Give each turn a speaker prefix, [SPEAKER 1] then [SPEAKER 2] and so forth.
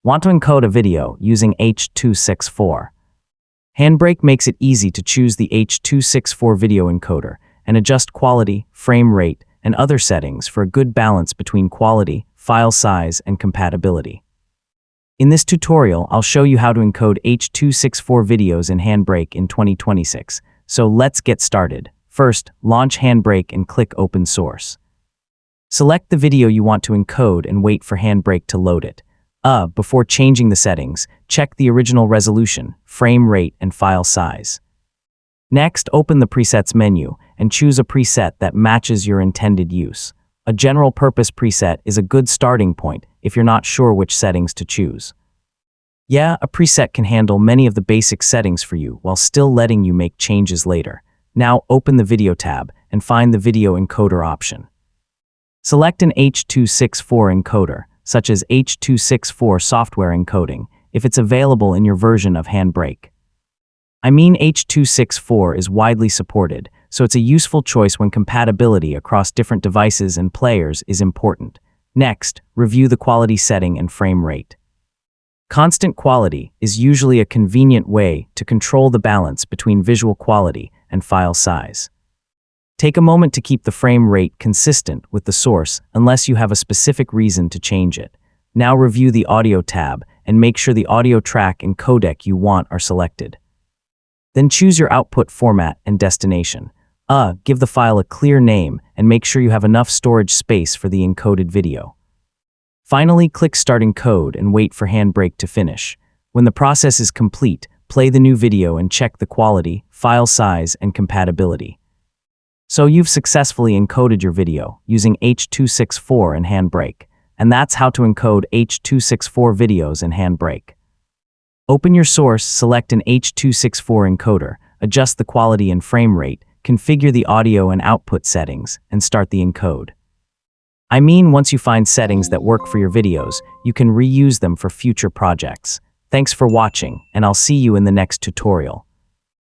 [SPEAKER 1] Want to encode a video using H.264? HandBrake makes it easy to choose the H.264 video encoder and adjust quality, frame rate, and other settings for a good balance between quality, file size, and compatibility. In this tutorial, I'll show you how to encode H.264 videos in HandBrake in 2026. So let's get started. First, launch HandBrake and click Open Source. Select the video you want to encode and wait for HandBrake to load it. Before changing the settings, check the original resolution, frame rate, and file size. Next, open the Presets menu and choose a preset that matches your intended use. A general-purpose preset is a good starting point if you're not sure which settings to choose. Yeah, a preset can handle many of the basic settings for you while still letting you make changes later. Now open the Video tab and find the Video Encoder option. Select an H.264 encoder, such as H.264 software encoding, if it's available in your version of HandBrake. I mean, H.264 is widely supported, so it's a useful choice when compatibility across different devices and players is important. Next, review the quality setting and frame rate. Constant quality is usually a convenient way to control the balance between visual quality and file size. Take a moment to keep the frame rate consistent with the source unless you have a specific reason to change it. Now review the Audio tab and make sure the audio track and codec you want are selected. Then choose your output format and destination. Give the file a clear name and make sure you have enough storage space for the encoded video. Finally, click Start Encode and wait for HandBrake to finish. When the process is complete, play the new video and check the quality, file size, and compatibility. So you've successfully encoded your video using H.264 and HandBrake, and that's how to encode H.264 videos in HandBrake. Open your source, select an H.264 encoder, adjust the quality and frame rate, configure the audio and output settings, and start the encode. I mean, once you find settings that work for your videos, you can reuse them for future projects. Thanks for watching, and I'll see you in the next tutorial.